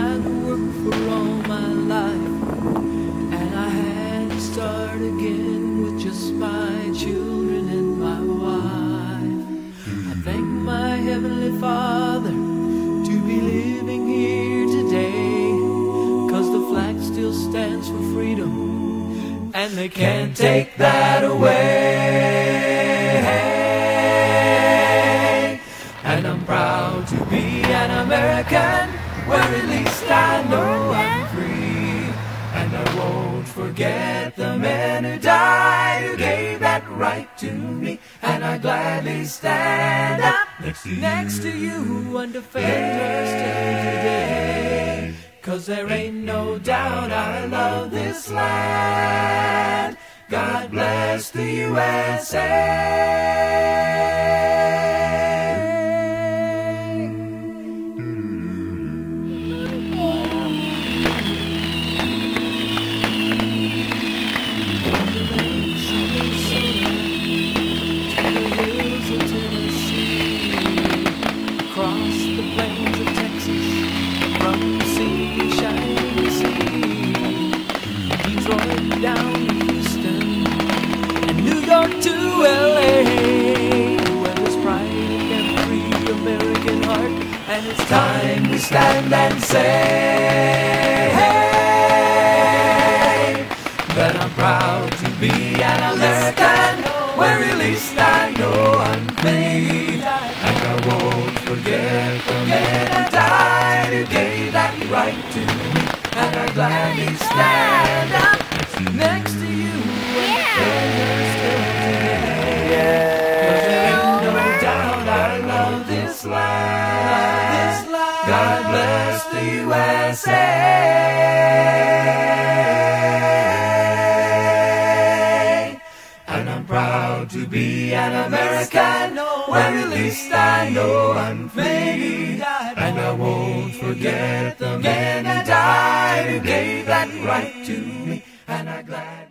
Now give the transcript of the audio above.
had worked for all my life, and I had to start again with just my children and my wife. I thank my Heavenly Father to be living here today, 'cause the flag still stands for freedom, and they can't take that away. And I'm proud to be an American, where at least I know I'm free. And I won't forget the men who died, who gave that right to me. And I gladly stand up next to you and defend her still today. 'Cause there ain't no doubt I love this land. God bless the USA. Down to Houston and New York to LA, where there's pride in every American heart. And it's time we stand and say that I'm proud to be an American, where at least I know I'm free. And I won't forget the men who died, who gave that right to me. And I gladly stand up next to you, Cause there ain't no doubt I love this land. God bless the USA. And I'm proud to be an American, where at least I know I'm free. And I won't forget the men who died, who gave that right to me. And I'm glad